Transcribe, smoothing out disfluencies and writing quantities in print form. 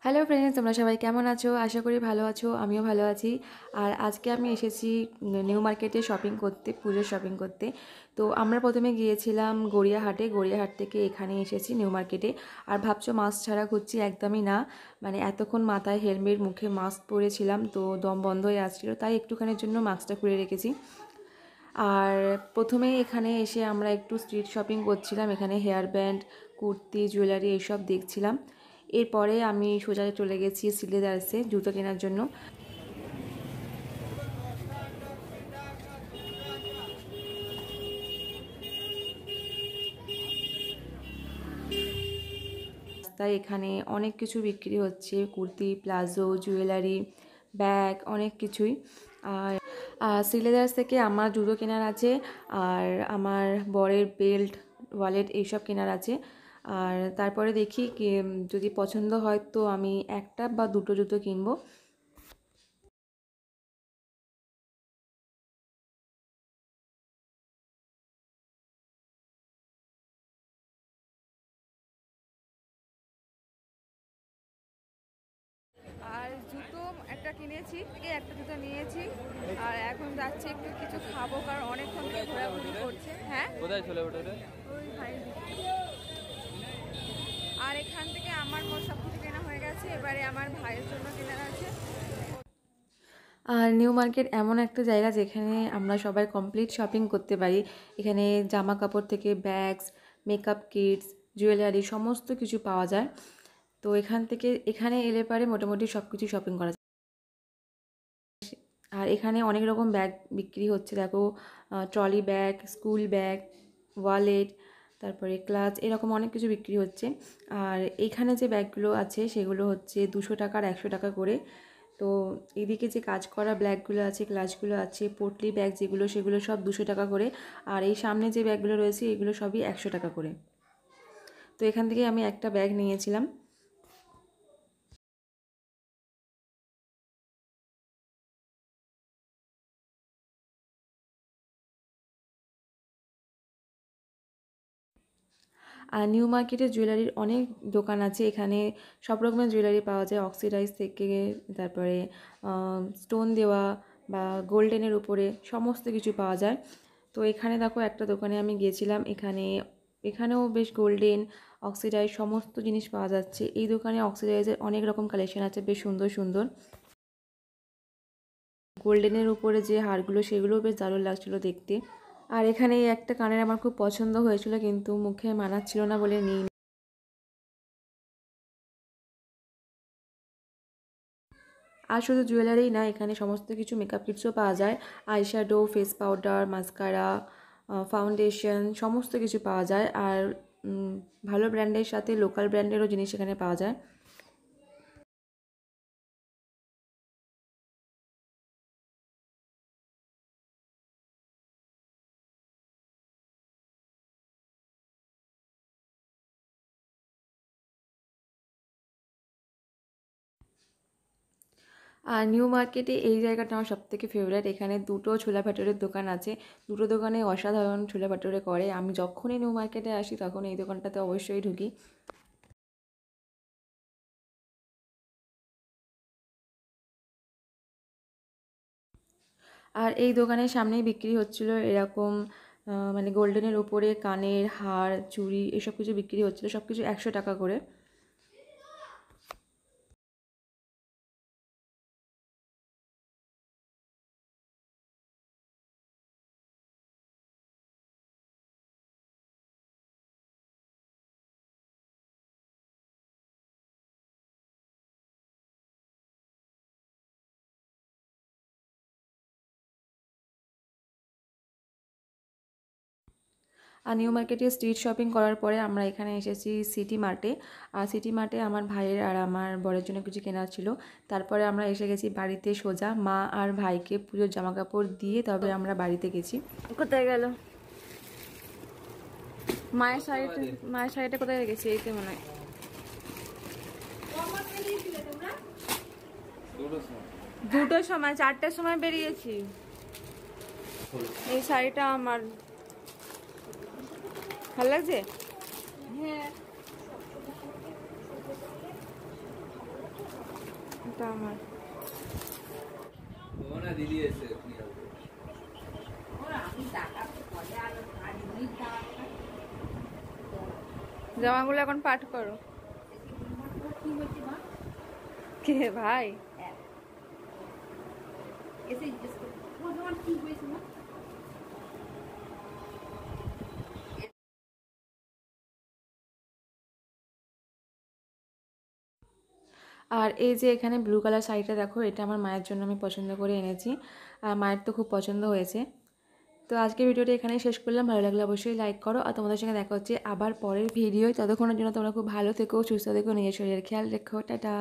Hello friends, তোমরা সবাই কেমন আছো? আশা করি ভালো আছো, আমিও ভালো আছি। আর আজকে আমি এসেছি নিউ মার্কেটে শপিং করতে, পুজোর শপিং করতে। তো আমরা প্রথমে গিয়েছিলাম গড়িয়াহাটে, গড়িয়াহাট থেকে এখানে এসেছি নিউ মার্কেটে। আর ভাবছো মাস্ক ছাড়া ঘুরছি? একদমই না। মানে এতক্ষণ মাথায় হেলমেট, মুখে মাস্ক পরেছিলাম, তো দম বন্ধ হয়ে আসছিলো, তাই একটুখানির জন্য মাস্কটা খুলে রেখেছি। আর প্রথমেই এখানে এসে আমরা একটু স্ট্রিট শপিং করছিলাম। এখানে হেয়ার ব্যান্ড, কুর্তি, জুয়েলারি এইসব দেখছিলাম। এরপরে আমি সোজা চলে গেছি সিলেদার্সে জুতো কেনার জন্য। তাই এখানে অনেক কিছু বিক্রি হচ্ছে, কুর্তি, প্লাজো, জুয়েলারি, ব্যাগ, অনেক কিছুই। আর সিলেদার্স থেকে আমার জুতো কেনার আছে, আর আমার বরের বেল্ট, ওয়ালেট এইসব কেনার আছে। আর তারপরে দেখি যদি পছন্দ হয় তো আমি একটা বা দুটো জুতো কিনবো। আর জুতো একটা কিনেছি, থেকে একটা জুতো নিয়েছি। আর এখন যাচ্ছি একটু কিছু খাবো, কারণ অনেকক্ষণ থেকে ঘোরাঘুরি করছে। হ্যাঁ, কোথায় চলে ওটা? ওই ভাই। আর এখান থেকে আমার সব কিছু কেনা হয়ে গেছে, এবারে আমার ভাইয়ের জন্য কেনার আছে। আর নিউ মার্কেট এমন একটা জায়গা যেখানে আমরা সবাই কমপ্লিট শপিং করতে পারি। এখানে জামা কাপড় থেকে ব্যাগস, মেকআপ কিটস, জুয়েলারি সমস্ত কিছু পাওয়া যায়। তো এখানে এলে পারে মোটামুটি সব কিছু শপিং করা যায়। আর এখানে অনেক রকম ব্যাগ বিক্রি হচ্ছে, দেখো, trolley bag, school bag, wallet, তারপরে ক্লাচ, এরকম অনেক কিছু বিক্রি হচ্ছে। আর এইখানে যে ব্যাগগুলো আছে সেগুলো হচ্ছে 200 টাকা আর 100 টাকা করে। তো এদিকে যে কাজ করা ব্যাগগুলো আছে, ক্লাচগুলো আছে, পোটলি ব্যাগ যেগুলো, সেগুলো সব 200 টাকা করে। আর এই সামনে যে ব্যাগগুলো রয়েছে এগুলো সবই 100 টাকা করে। তো এখান থেকে আমি একটা ব্যাগ নিয়েছিলাম। আর নিউ মার্কেটে জুয়েলারির অনেক দোকান আছে। এখানে সব রকমের জুয়েলারি পাওয়া যায়, অক্সিডাইজ থেকে তারপরে স্টোন দেওয়া বা গোল্ডেনের উপরে সমস্ত কিছু পাওয়া যায়। তো এখানে দেখো একটা দোকানে আমি গিয়েছিলাম, এখানেও বেশ গোল্ডেন, অক্সিডাইজ সমস্ত জিনিস পাওয়া যাচ্ছে। এই দোকানে অক্সিডাইজের অনেক রকম কালেকশন আছে, বেশ সুন্দর সুন্দর। গোল্ডেনের উপরে যে হারগুলো সেগুলোও বেশ দারুণ লাগছিলো দেখতে। আর এখানে এই একটা কানের আমার খুব পছন্দ হয়েছিল, কিন্তু মুখে মানাচ্ছিল না বলে নিই। আর শুধু জুয়েলারিই না, এখানে সমস্ত কিছু মেকআপ কিটসও পাওয়া যায়। Eyeshadow, face powder, mascara, foundation সমস্ত কিছু পাওয়া যায়। আর ভালো ব্র্যান্ডের সাথে লোকাল ব্র্যান্ডেরও জিনিস এখানে পাওয়া যায়। আর নিউ মার্কেটে এই জায়গাটা আমার সবথেকে ফেভারিট। এখানে দুটো ছোলা ভাটুরের দোকান আছে, দুটো দোকানে অসাধারণ ছোলা ভাটুরে করে। আমি যখনই নিউ মার্কেটে আসি তখন এই দোকানটাতে অবশ্যই ঢুকি। আর এই দোকানের সামনেই বিক্রি হচ্ছিল এরকম মানে গোল্ডেনের উপরে কানের হার, চুড়ি এসব কিছু বিক্রি হচ্ছিল, সব কিছু 100 টাকা করে। আর নিউ মার্কেটে স্ট্রিট শপিং করার পরে আমরা এখানে এসেছি সিটি মার্টে। আর সিটি মার্টে আমার ভাইয়ের আর আমার বরের জন্য কিছু কেনার ছিল। তারপরে আমরা এসে গেছি বাড়িতে, সোজা মা আর ভাইকে পুজোর জামা কাপড় দিয়ে তবে আমরা বাড়িতে গেছি। কোথায় গেল মায়ের শাড়িটা? মায়ের শাড়িটা কোথায় রেখেছি? এইতে মনে হয়। দুটোর সময়, 4টের সময় বেরিয়েছি। এই শাড়িটা আমার ভালো লাগছে। এটা আমার। জামাগুলো এখন পাঠ করো। কে ভাই? আর এই যে এখানে ব্লু কালার শাড়িটা দেখো, এটা আমার মায়ের জন্য আমি পছন্দ করে এনেছি, আর মায়ের তো খুব পছন্দ হয়েছে। তো আজকে ভিডিওটা এখানেই শেষ করলাম। ভালো লাগলে অবশ্যই লাইক করো, আর তোমাদের সঙ্গে দেখা হচ্ছে আবার পরের ভিডিও। ততক্ষণের জন্য তোমরা খুব ভালো থেকো, সুস্থ থেকো, নিজের শরীরের খেয়াল রেখো। টাটা।